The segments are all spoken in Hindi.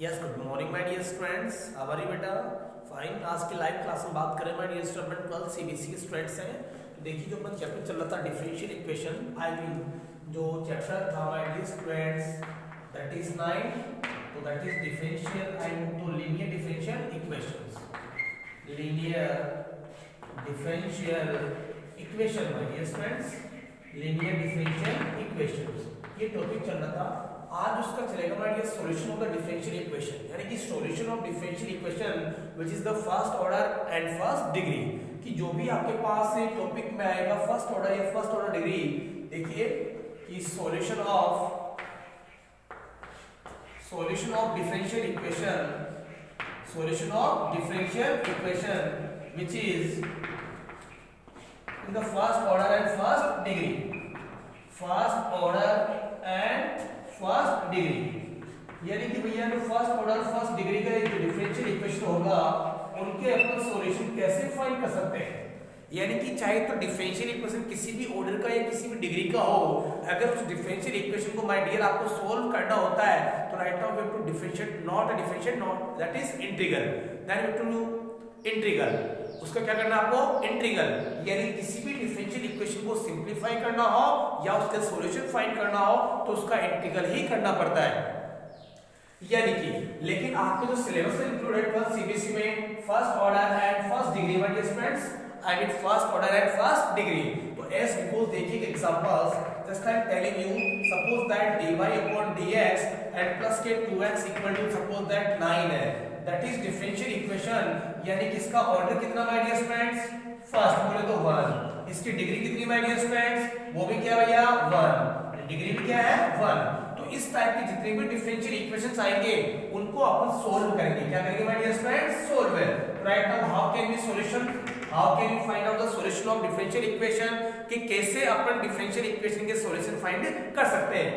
Yes good morning my dear students, how are you बेटा? फाइन। आज की लाइव क्लास में बात करें माय डियर स्टूडेंट, 12 सीबीएसई के स्टूडेंट्स हैं। देखिए जो अपन चैप्टर चल रहा था डिफरेंशियल इक्वेशन, आई मीन जो चैप्टर था my dear students that is 9, तो that is differential I mean तो linear differential equations, linear differential equation my dear students, linear differential equations, ये टॉपिक चल रहा था। आज उसका चलेगा my dear solution of the differential equation, यानी कि solution of differential equation which is the first order and first degree, कि जो भी आपके पास से टॉपिक में आएगा फर्स्ट ऑर्डर या फर्स्ट ऑर्डर डिग्री, देखिए कि solution of differential equation, solution of differential equation which is in the first order and first degree, first order and first degree, यानी कि भैया जो फर्स्ट ऑर्डर फर्स्ट डिग्री का जो डिफरेंशियल इक्वेशन होगा उनके अपन सॉल्यूशन कैसे फाइंड कर सकते हैं। यानी कि चाहे तो डिफरेंशियल इक्वेशन किसी भी ऑर्डर का या किसी भी डिग्री का हो, अगर उस डिफरेंशियल इक्वेशन को माय डियर आपको सोल्व करना होता है तो right now we have to differentiate not that is integral, then we have to do integral, उसका क्या करना आपको इंटीग्रल, यानी किसी भी डिफरेंशियल इक्वेशन को सिंपलीफाई करना हो या उसका सॉल्यूशन फाइंड करना हो तो उसका इंटीग्रल ही करना पड़ता है। यानी कि लेकिन आपके जो सिलेबस में इंक्लूडेड था सीबीएसई में first order and first degree my dear students, I mean first order and first degree, तो एज बिकॉज़ देखिए examples, just I am telling you, suppose that dy/dx and plus के 2x equal to suppose that 9 है, दैट इज डिफरेंशियल इक्वेशन, यानी कि इसका ऑर्डर कितना माय डियर स्टूडेंट्स, फर्स्ट बोले तो 1, इसकी डिग्री कितनी माय डियर स्टूडेंट्स, वो भी क्या भैया 1, डिग्री भी क्या है 1। तो इस टाइप के जितने भी डिफरेंशियल इक्वेशंस आएंगे उनको अपन सोल्व करेंगे, क्या करेंगे my dear students, solve. Right now how can we find out the solution of differential equation, कि कैसे अपन डिफरेंशियल इक्वेशन के सॉल्यूशन फाइंड कर सकते हैं।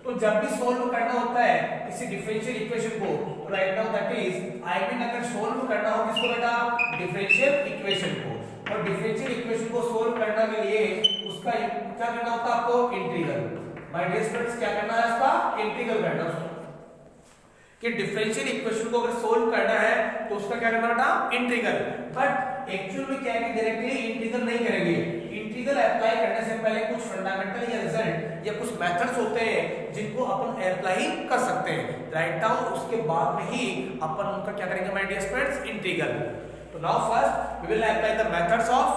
तो जब भी सोल्व करना होता है किसी डिफरेंशियल इक्वेशन को, right now that is I mean अगर सोल्व करना हो किसको बेटा, डिफरेंशियल इक्वेशन को, और डिफरेंशियल इक्वेशन को सोल्व करने के लिए उसका क्या करना होता है आपको, इंटीग्रल। माय डियर स्टूडेंट्स क्या करना है, इसका इंटीग्रल करना है, कि डिफरेंशियल इक्वेशन को अगर सोल्व करना है तो उसका क्या करना बेटा, इंटीग्रल। बट एक्चुअल में क्या है कि डायरेक्टली इंटीग्रल नहीं करेंगे, इंटीग्रल अप्लाई करने से पहले कुछ फंडामेंटल या रिजल्ट या कुछ मेथड्स होते हैं जिनको अपन अप्लाई कर सकते हैं, राइट नाउ उसके बाद में ही अपन उनका क्या करेंगे माय डियर स्टूडेंट्स, इंटीग्रल। तो now first we will apply the methods of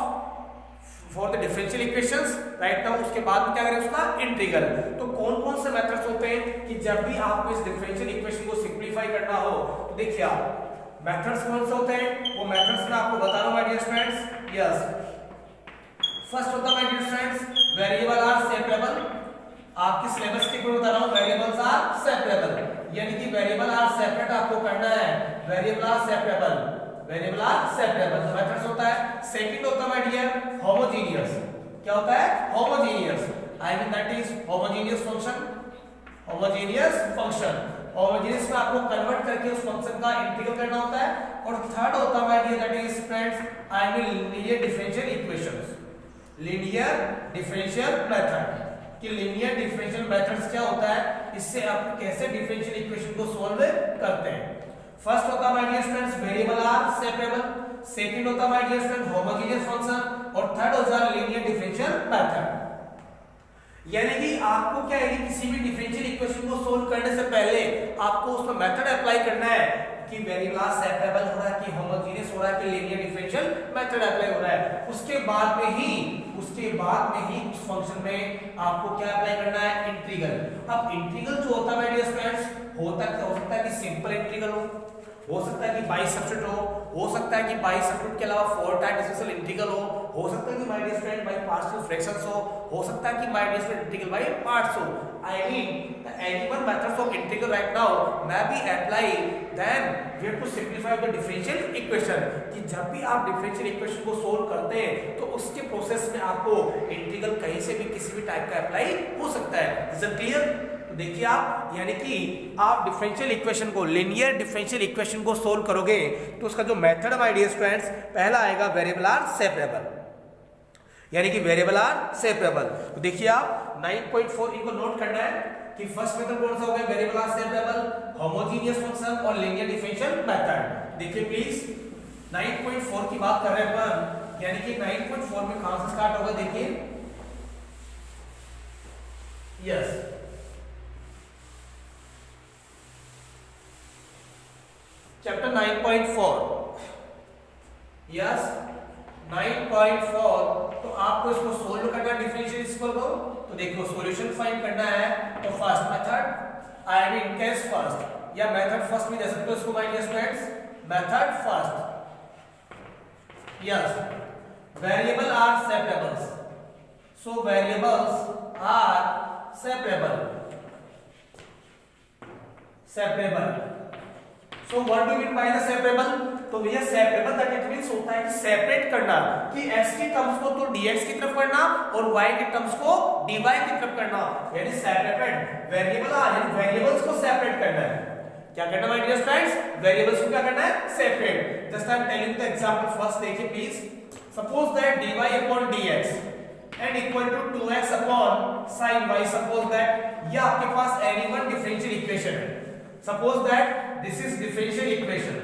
for the differential equations, right now उसके बाद में क्या करेंगे उसका इंटीग्रल। तो कौन कौन से मेथड्स होते हैं कि जब भी आपको इस डिफरेंशियल इक्वेशन को सिंपलीफाई करना हो, तो देखिए आप मेथड्स कौन से होते हैं, वो मेथड्स मैं आपको बता रहा हूं my dear students. Yes, first होता है my dear students variable are separable, आपके सिलेबस के ऊपर बता रहा हूं, वेरिएबल्स आर सेपरेबल, यानी कि वेरिएबल आर सेपरेट आपको करना है, variable are separable, variable are separable, तो मेथड्स होता है। सेकंड होता है माय डियर होमोजेनियस, क्या होता है homogeneous, I mean that is homogeneous function, homogeneous function, homogeneous में आपको कन्वर्ट करके उस फंक्शन का इंटीग्रल करना होता है। और थर्ड होता है my dear that is friends I mean linear differential equations, linear differential method, कि लीनियर डिफरेंशियल मेथड्स क्या होता है, इससे आप कैसे डिफरेंशियल इक्वेशन को सॉल्व करते हैं। फर्स्ट होता है my dear students variable are separable, second होता है my dear students homogeneous function, और थर्ड होता है लीनियर डिफरेंशियल मेथड। यानी कि आपको क्या है कि किसी भी डिफरेंशियल इक्वेशन को सोल्व करने से पहले आपको उसका मेथड अप्लाई करना है कि वेरिएबल आर सेपरेबल हो रहा है, कि होमोजेनियस हो रहा है, कि लीनियर डिफरेंशियल मेथड अप्लाई हो रहा है। उसके बाद में ही उस फंक्शन में आपको क्या अप्लाई करना है, इंटीग्रल। अब इंटीग्रल जो होता है माय डियर स्टूडेंट्स हो सकता है कि सिंपल इंटीग्रल हो सकता है कि बाई सब्स्टिट्यूट हो सकता है कि बाई सब्स्टिट्यूट के अलावा 4 टाइम स्पेशल इंटीग्रल हो सकता है कि my dear student by partial fractions हो सकता है कि my dear student integral by parts हो, I mean any one methods of integral right now मैं भी apply, then we have to simplify the differential equation, कि जब भी आप डिफरेंशियल इक्वेशन को सोल्व करते हैं तो उसके प्रोसेस में आपको इंटीग्रल कहीं से भी किसी भी टाइप का अप्लाई हो सकता है। Is it clear? तो देखिए आप, यानी कि आप डिफरेंशियल इक्वेशन को, लीनियर डिफरेंशियल इक्वेशन को सोल्व करोगे तो उसका जो मेथड माय डियर स्टूडेंट्स, पहला आएगा वेरिएबल आर सेपरेबल, यानी कि वेरिएबल आर सेपरेबल। तो देखिए आप 9.4 इनको नोट करना है कि फर्स्ट मेथड कौन सा हो गया, variable are separable, homogeneous function और लीनियर डिफरेंशियल मेथड। देखिए प्लीज 9.4 की बात कर रहे हैं अपन, यानी कि 9.4 में कहां से स्टार्ट होगा, देखिए यस चैप्टर 9.4, यस 9.4। तो आपको इसको सोल्व करना है डिफरेंशियल इक्वेशन को। तो देखो सॉल्यूशन फाइंड करना है, तो first method I mean case first या मेथड फर्स्ट भी दे सकते हो इसको my dear students, method first. Yes variable are separables, so variables are separable, separable. So what do you mean by the separable? तो भैया सेपरेबल दैट इट मींस होता है कि सेपरेट करना, कि x की टर्म्स को तो dx की तरफ करना और y की टर्म्स को dy की तरफ करना, यानी सेपरेट वेरिएबल आ, यानी वेरिएबल्स को सेपरेट करना है। क्या करना माय डियर फ्रेंड्स, वेरिएबल्स को क्या करना है, separate. Just I am telling the example first, देखिए please. Suppose that dy upon dx and equal to 2x upon sin y। Suppose that ये आपके पास any one डिफरेंशियल इक्वेशन है। Suppose that this is differential equation,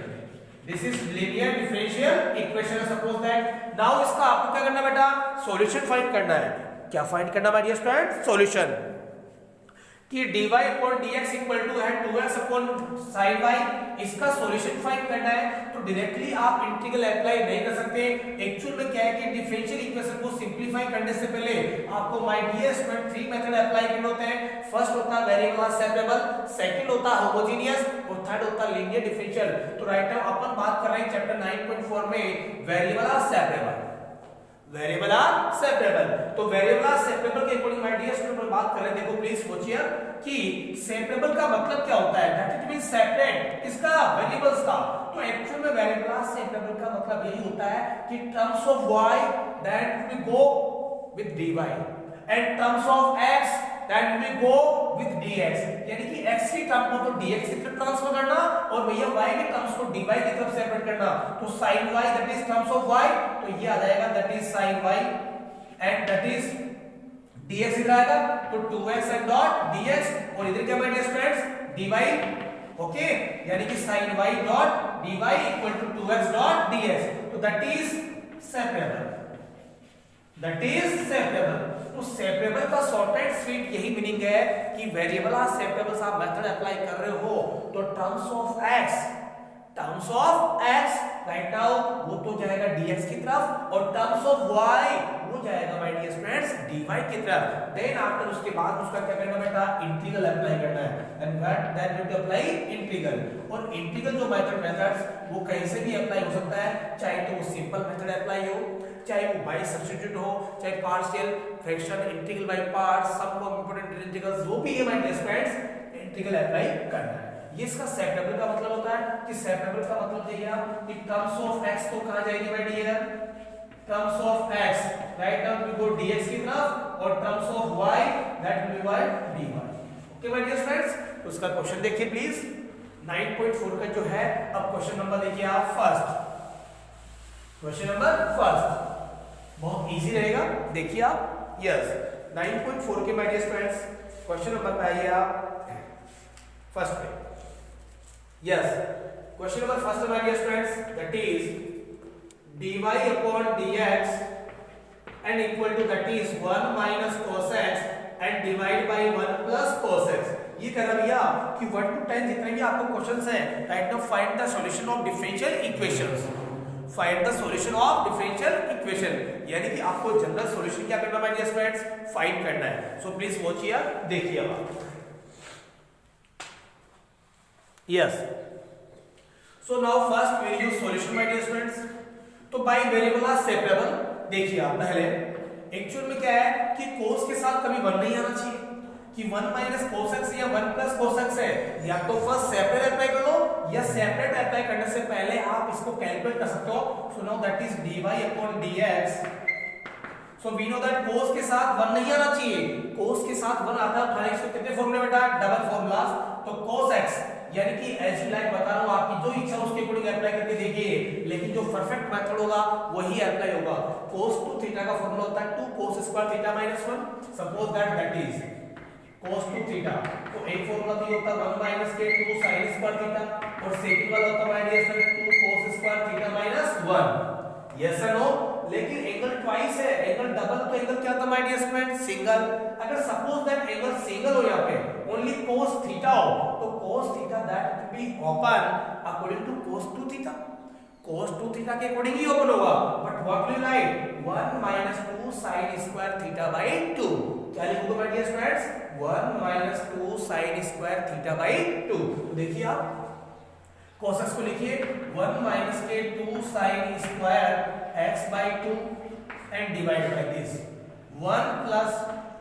this is linear differential equation। Suppose that now इसका आपको क्या करना बेटा, सॉल्यूशन फाइंड करना है। क्या फाइंड करना माय डियर स्टूडेंट, सॉल्यूशन, कि dy upon dx equal to है 2x upon sin y, इसका सॉल्यूशन फाइंड करना है। तो डायरेक्टली आप इंटीग्रल अप्लाई नहीं कर सकते। एक्चुअल में क्या है कि डिफरेंशियल इक्वेशन को सिंपलीफाई करने से पहले आपको my dear student 3 method apply करने होते हैं। फर्स्ट होता है वेरिएबल आर सेपरेबल, सेकंड होता है होमोजेनियस और थर्ड होता है लीनियर डिफरेंशियल। तो राइट नाउ अपन बात कर रहे हैं चैप्टर 9.4 में variable are separable, variable are separable. तो वेरिएबल आर सेपरेबल के अकॉर्डिंग माय डियर स्टूडेंट बात कर रहे हैं। देखो प्लीज सोचिए कि सेपरेबल का मतलब क्या होता है, दैट इट मींस सेपरेट किसका, वेरिएबल्स का। तो एक्चुअल में वेरिएबल आर सेपरेबल का मतलब यही होता है कि terms of y that we go with dy and terms of x that we go with dx, यानी कि x की टर्म को तो dx की तरफ ट्रांसफर करना और भैया y के टर्म्स को dy की तरफ सेपरेट करना। तो sin y that is terms of y, तो ये आ जाएगा that is sin y and that is dx इधर आएगा तो 2x एंड डॉट dx, और इधर क्या my dear students dy, okay, यानी कि sin y dot dy equal to 2x dot dx। तो that is separable, that is separable. तो सेपरेबल का शॉर्ट एंड स्वीट यही मीनिंग है कि वेरिएबल आर सेपरेबल आप मेथड अप्लाई कर रहे हो तो terms of x right now वो तो जाएगा dx की तरफ और टर्म्स ऑफ y वो जाएगा माय डियर फ्रेंड्स dy की तरफ। देन आफ्टर उसके बाद उसका क्या करना बेटा, इंटीग्रल अप्लाई करना है। And that we apply integral, और इंटीग्रल जो मेथड्स वो कहीं से भी अप्लाई हो सकता है, चाहे तो वो सिंपल मेथड अप्लाई हो, चाहे वो बाय सब्स्टिट्यूट हो, चाहे partial fraction, integral by parts, some of important integrals, जो भी है my dear friends integral apply करना है। ये इसका सेपरेबल का मतलब होता है कि सेपरेबल का मतलब देखिए आप कि टर्म्स ऑफ x तो कहां जाएगी my dear, terms of x right now we go dx की तरफ और terms of y that will be dy। Okay my dear friends, तो उसका क्वेश्चन देखिए प्लीज 9.4 का जो है। अब क्वेश्चन नंबर देखिए आप फर्स्ट, क्वेश्चन नंबर फर्स्ट बहुत इजी रहेगा, देखिए आप। यस 9.4 के my dear friends question number पे आइए आप फर्स्ट पे। Yes question number first my dear friends that is dy upon dx and equal to that is 1 minus cos x and divide by 1 plus cos x। ये कह रहा भैया कि 1 to 10 जितने भी आपको क्वेश्चंस हैं, right now find the solution of differential equations, find the solution of differential equation, यानी कि आपको जनरल सॉल्यूशन क्या करना है डियर फ्रेंड्स, फाइंड करना है। सो प्लीज वॉच हियर, देखिए आप। Yes so now first we use solution my dear friends. तो बाय वेरिएबल आर सेपरेबल, देखिए आप पहले एक्चुअल में क्या है कि cos के साथ कभी 1 नहीं आना चाहिए, कि 1 माइनस cos x या 1 प्लस cos x है, या तो फर्स्ट सेपरेट अप्लाई कर लो या सेपरेट अप्लाई करने से पहले आप इसको कैलकुलेट कर सकते हो। So now that is dy upon dx। So we know that cos के साथ 1 नहीं आना चाहिए, cos के साथ 1 आता है, इसको कितने फॉर्मूले बेटा, डबल फॉर्मूलास। तो cos x यानी कि एज यू लाइक बता रहा हूं, आपकी जो इच्छा उसके अकॉर्डिंग अप्लाई करके देखिए, लेकिन जो परफेक्ट मेथड होगा वही अप्लाई होगा। cos 2 थीटा का फार्मूला होता है 2 cos square theta minus 1। Suppose that is cos 2 theta, तो एक फार्मूला तो ये होता है 1 माइनस के 2 sin स्क्वायर थीटा, और सेकंड वाला होता है my dear friend 2 cos square theta minus 1। Yes और नो? लेकिन एंगल ट्वाइस है, एंगल डबल, तो एंगल क्या था माय डियर फ्रेंड? सिंगल। अगर सपोज दैट एंगल सिंगल हो यहाँ पे ओनली cos थीटा हो, तो cos theta that will be open according to cos 2 theta. cos 2 theta के अकॉर्डिंग ही ओपन होगा, but what will write 1 minus 2 sin square theta by 2। क्या लिखोगे my dear friends? 1 minus 2 sin square theta by 2। तो देखिए आप cos को लिखिए 1 माइनस के 2 sin square x by 2 and divide by this 1 plus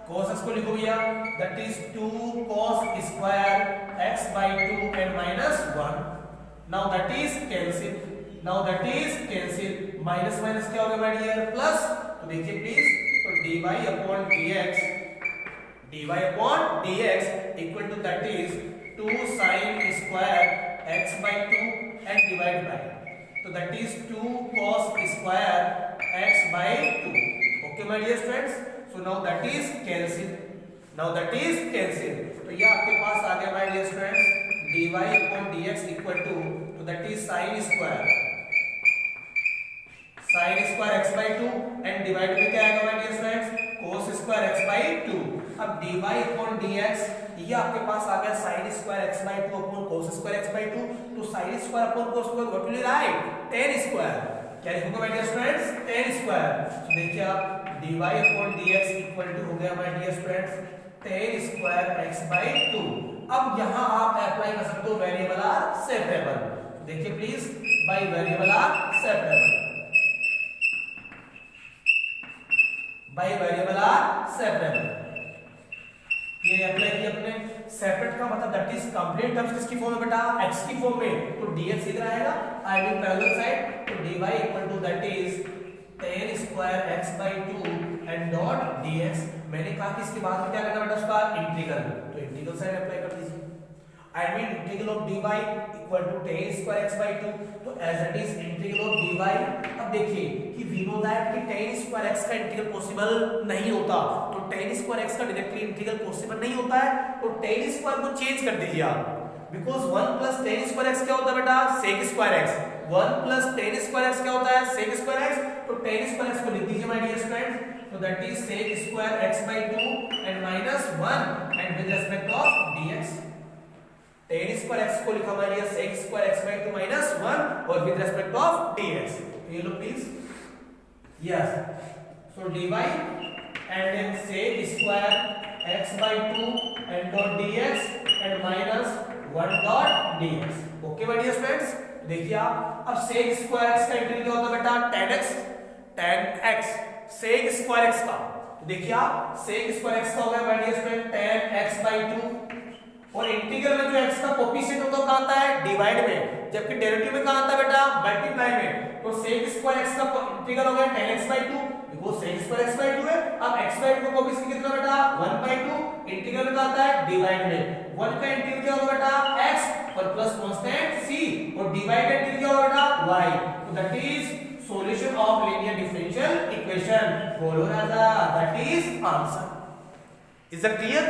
cos को लिखो भैया that is 2 cos square x by 2 and minus 1। now that is cancel, minus minus क्या होगा my dear? plus। तो देखिए प्लीज, तो dy upon dx equal to that is 2 sin square x by 2 and divide by, तो that is 2 cos square x by 2। okay my dear friends, so now that is cancel, तो ये आपके पास आ गया my dear friends dy upon dx equal to, तो that is sin square x by 2 and divide में क्या आएगा my dear friends? cos square x by 2। अब dy upon dx ये आपके पास आ गया sin square x by 2 upon cos square x by 2, तो sin square upon cos square what will you write? tan square। क्या लिखोगे my dear friends? tan square। तो देखिए आप dy upon dx equal to हो गया my dear friends tan square x by 2। अब यहाँ आप अप्लाई कर सकते हो वेरिएबल आर सेपरेबल। देखिए please, by variable are separable, ये अप्लाई किया अपने। सेपरेट का मतलब दैट इज कंप्लीट टर्म्स किसकी फॉर्म में बेटा? x की फॉर्म में, तो dx इधर आएगा, आई मीन पैरेलल साइड, तो dy equal to that is tan square x by 2 and dot dx। मैंने कहा कि इसके बाद में क्या करना बेटा? उसका इंटीग्रल, तो इंटीग्रल साइड अप्लाई कर दीजिए। I mean integral of dy equal to tan square x by 2, तो as it is integral of dy। अब देखिए कि वी नो दैट कि tan स्क्वायर x का इंटीग्रल पॉसिबल नहीं होता, तो tan स्क्वायर x का डायरेक्टली इंटीग्रल पॉसिबल नहीं होता है, तो tan स्क्वायर को चेंज कर दीजिए आप, because 1 plus tan square x क्या होता है बेटा? sec square x। 1 plus tan square x क्या होता है? sec square x। तो tan स्क्वायर x को लिख दीजिए माय डियर फ्रेंड्स, तो that is sec square x by 2 and minus 1 and with respect of dx। tan square x को लिखा हमारे लिए sec square x by 2 minus 1 और विद रिस्पेक्ट ऑफ dx। तो ये लो please, yes, so dy and then sec square x by 2 and dot dx and minus 1 dot dx। Okay my dear friends, देखिए आप अब sec स्क्वायर x का इंटीग्रल क्या होता है बेटा? tan x sec square x का, तो देखिए आप sec स्क्वायर x का हो गया my dear friend tan x by 2, और इंटीग्रल में जो x का कोएफिशिएंट होता है कहां आता है? डिवाइड में, जबकि डेरिवेटिव में कहां आता है बेटा? मल्टीप्लाई में। तो sec स्क्वायर x का इंटीग्रल हो गया tan x by 2, because sec square x by 2 है। अब x by 2 का कोएफिशिएंट कितना बेटा? 1 by 2, इंटीग्रल में कहां आता है? डिवाइड में। 1 का इंटीग्रल क्या होगा बेटा? x और प्लस कांस्टेंट c, और डिवाइड का इंटीग्रल क्या होगा बेटा? y। तो that is solution of linear differential equation, बोलो राजा, that is answer. Is it clear?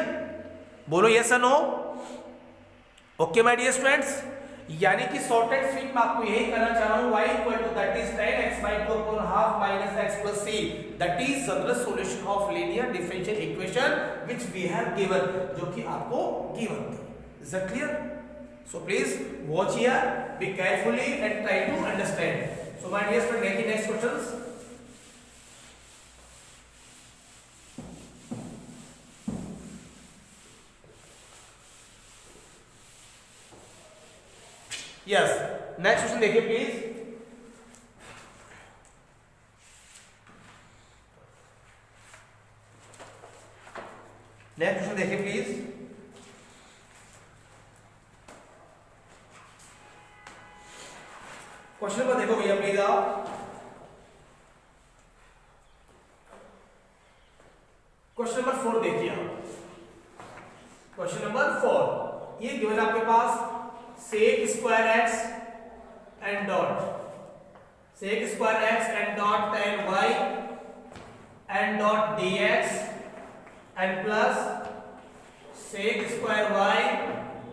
बोलो यस और no? Okay my dear friends, यानी कि शॉर्टेड स्वीट में आपको यही करना चाह रहा हूं, y equal to that is tan x by 2 upon half minus x plus c, that is general solution of linear differential equation which we have given, जो कि आपको गिवन थी। Is it clear? So please watch here, be carefully and try to understand. So my dear friend, next questions. Yes, next question देखिए प्लीज। नेक्स्ट क्वेश्चन देखिए प्लीज। क्वेश्चन नंबर देखो भैया प्लीज आप। क्वेश्चन नंबर 4 देखिए आप। क्वेश्चन नंबर 4 ये गिवन आपके पास sec square x and dot sec square x and dot tan y and dot dx and plus sec square y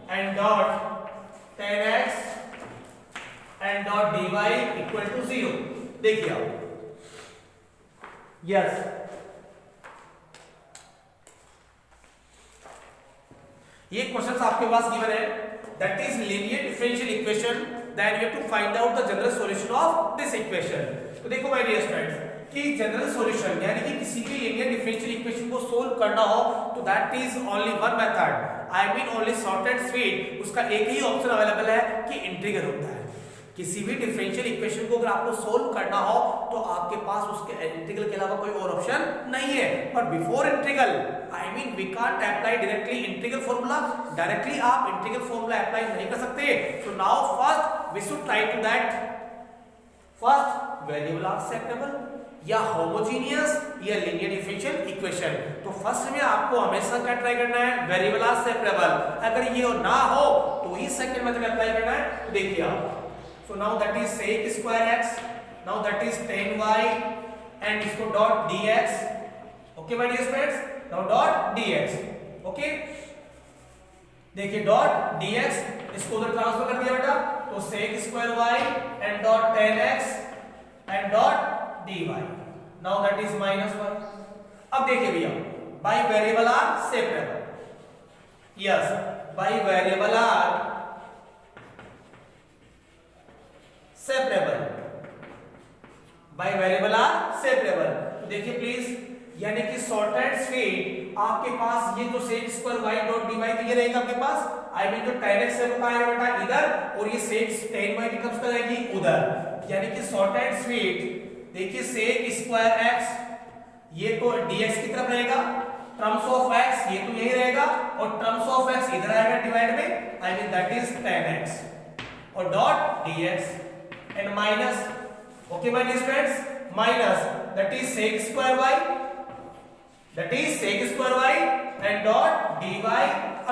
and dot tan x and dot dy equal to 0. देखिए आप, यस ये क्वेश्चन आपके पास गिवन है, that is linear differential equation, then you have to find out the general solution of this equation. तो देखो माय डियर स्टूडेंट्स कि जनरल सॉल्यूशन यानी कि किसी भी लीनियर डिफरेंशियल इक्वेशन को सोल्व करना हो तो that is only one method, I mean only short and sweet. उसका एक ही ऑप्शन अवेलेबल है कि इंटीग्रल होता है. किसी भी डिफरेंशियल इक्वेशन को अगर आपको सोल्व करना हो तो आपके पास उसके इंटीग्रल के अलावा कोई और ऑप्शन नहीं है. पर before integral I mean we can't apply directly integral formula. Directly आप इंटीग्रल फॉर्मूला अप्लाई नहीं कर सकते. So now first we should try to that. First variable are separable या होमोजेनियस या लीनियर डिफरेंशियल इक्वेशन. तो फर्स्ट में आपको हमेशा क्या ट्राई करना है, वेरिएबल आर सेपरेबल. अगर ये ना हो तो ही सेकंड मेथड अप्लाई करना है. तो देखिए आप, so now that is sec square x, now that is tan y and इसको dot dx. okay my dear friends, now dot dx. okay देखिए dot dx इसको उधर ट्रांसफर कर दिया बेटा, तो sec square y and dot tan x and dot dy. now that is minus 1. अब देखिए भैया, by variable are separable. yes, by variable are separable. By variable are separable. तो देखिए प्लीज, यानी कि शॉर्ट एंड स्वीट आपके पास ये जो sec square y dot dy तो ये रहेगा आपके पास, आई मीन जो tan x है वो कहां आएगा बेटा, इधर, और ये sec tan y की टर्म्स पर आएगी उधर. यानी कि शॉर्ट एंड स्वीट देखिए sec स्क्वायर x ये तो dx की तरफ रहेगा, टर्म्स ऑफ x ये तो यही रहेगा, और टर्म्स ऑफ x इधर आएगा डिवाइड में, I mean that is tan x और dot dx and minus, okay my dear friends, minus that is sec square y, that is sec square y and dot dy.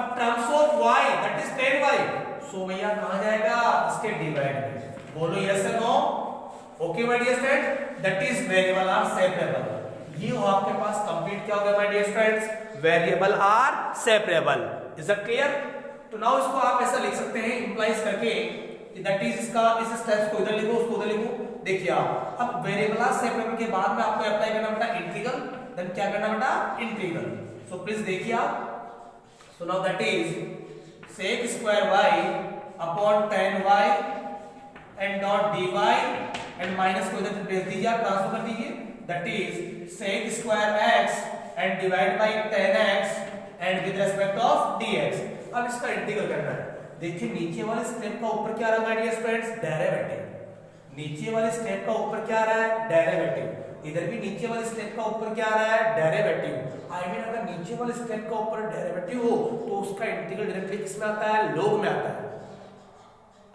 अब terms of y that is tan y, so भैया कहां जाएगा, इसके डिवाइड में. बोलो yes or no. okay my dear friends, that is variable are separable. ये हो आपके पास कंप्लीट क्या हो गया my dear friends, variable are separable. is that clear? तो नाउ इसको आप ऐसा लिख सकते हैं इंप्लाइज करके, दैट इज इसका इस स्टेप्स को इधर लिखो, उसको उधर लिखो. देखिए आप, अब वेरिएबल आर सेपरेबल के बाद में आपको अप्लाई करना बेटा इंटीग्रल, देन क्या करना बेटा, इंटीग्रल. सो प्लीज देखिए आप, सो now that is sec square y upon tan y and dot dy and minus को इधर भेज दीजिए, आप ट्रांसफर कर दीजिए. That is sec square x and divide by tan x and with respect of dx. अब इसका इंटीग्रल करना है. देखिए नीचे वाले स्टेप का ऊपर क्या आ रहा है माय डियर फ्रेंड्स, डेरिवेटिव. नीचे वाले स्टेप का ऊपर क्या आ रहा है, डेरिवेटिव. इधर भी नीचे वाले स्टेप का ऊपर क्या आ रहा है, डेरिवेटिव. आई मीन अगर नीचे वाले स्टेप का ऊपर डेरिवेटिव हो तो उसका इंटीग्रल डायरेक्टली किसमें आता है, log में आता है.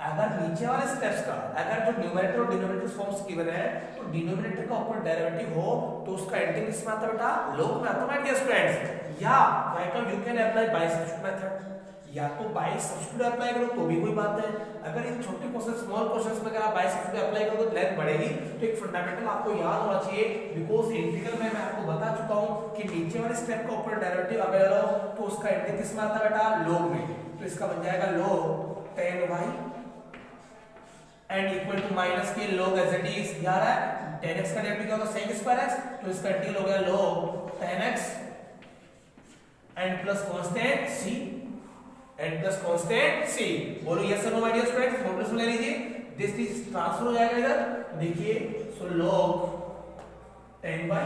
अगर नीचे वाले स्टेप्स का, अगर जो न्यूमरेटर और डिनोमिनेटर फॉर्म्स गिवन है तो डिनोमिनेटर का ऊपर डेरिवेटिव हो तो उसका इंटीग्रल किसमें आता है बेटा, log में आता है माय डियर फ्रेंड्स. या right now you can apply bye substitute method, या तो बाय सब्स्टिट्यूट अप्लाई करो तो भी कोई बात है. अगर इन छोटे क्वेश्चन स्मॉल क्वेश्चंस में अगर आप बाय सब्स्टिट्यूट अप्लाई करोगे तो लेंथ बढ़ेगी. तो एक फंडामेंटल आपको याद होना चाहिए, बिकॉज़ इंटीग्रल में मैं आपको बता चुका हूं कि नीचे वाले स्टेप का ऊपर डेरिवेटिव अवेलेबल हो तो उसका इंटीग्रल किसमें आता है बेटा, log में. तो इसका बन जाएगा log tan y and equal to minus के log एज इट इज. यार है tan x का डेरिवेटिव क्या होगा, sec स्क्वायर x, तो इसका इंटीग्रल हो गया log tan x and plus constant c and plus constant c. बोलो यस और no my dear students, formula सुन लीजिए. दिस इज ट्रांसफर हो जाएगा इधर, देखिए. So log tan y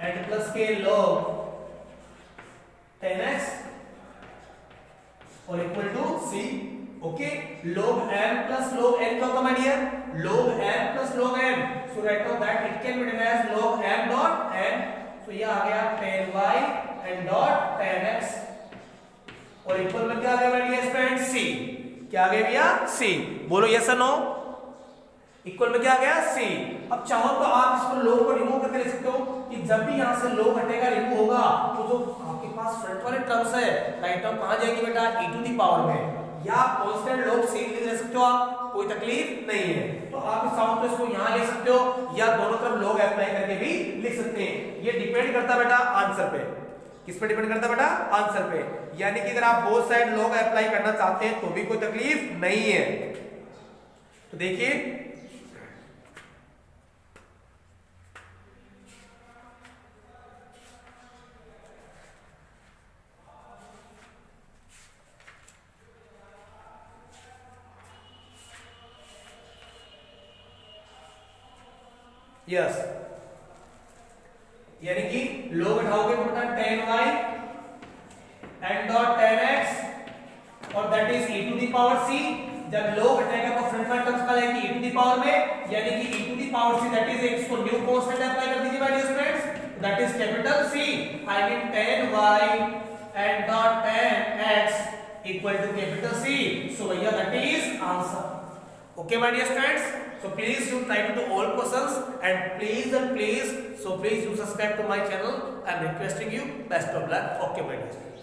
and plus के log tan x और equal to c. Okay, log m plus log n क्या होगा my dear, log m plus log n. So right now that it can be written as log m dot n. तो ये आ गया tan y and dot tan x और इक्वल में क्या आ गया माय डियर फ्रेंड, c. क्या आ गया भैया, c. बोलो यस और नो. इक्वल में क्या आ गया, c. अब चाहो तो आप इसको log को रिमूव करके लिख सकते हो कि जब भी यहां से log हटेगा, रिमूव होगा, तो जो आपके पास फ्रंट वाले में टर्म्स है, राइट टर्म कहां जाएगी बेटा e टू द पावर में, या कांस्टेंट लोग सेम लिख सकते हो आप, कोई तकलीफ नहीं है। तो आप इस साउंड को इसको यहां लिख सकते हो या दोनों तरफ लोग अप्लाई करके भी लिख सकते हैं। ये डिपेंड करता है बेटा आंसर पे, किस पे डिपेंड करता है बेटा आंसर पे, यानी कि अगर आप बोथ साइड लोग अप्लाई करना चाहते हैं तो भी कोई तकलीफ नहीं है। तो देखिए यस, यानी कि लोग हटाओगे तो बेटा tan y n dot tan x और that is e to the power c। जब लोग हटाएगा तो फ्रंट वाले टर्म्स का लेंगे e टू द पावर में, यानी कि e to the power c that is x को न्यू कांस्टेंट अप्लाई कर दीजिए my dear students, that is capital C, I mean tan y n dot tan x equal to capital C। So भैया that is answer. Okay my dear students, so please you try to do all questions and please you subscribe to my channel. I am requesting you, best of luck. Okay my dear students.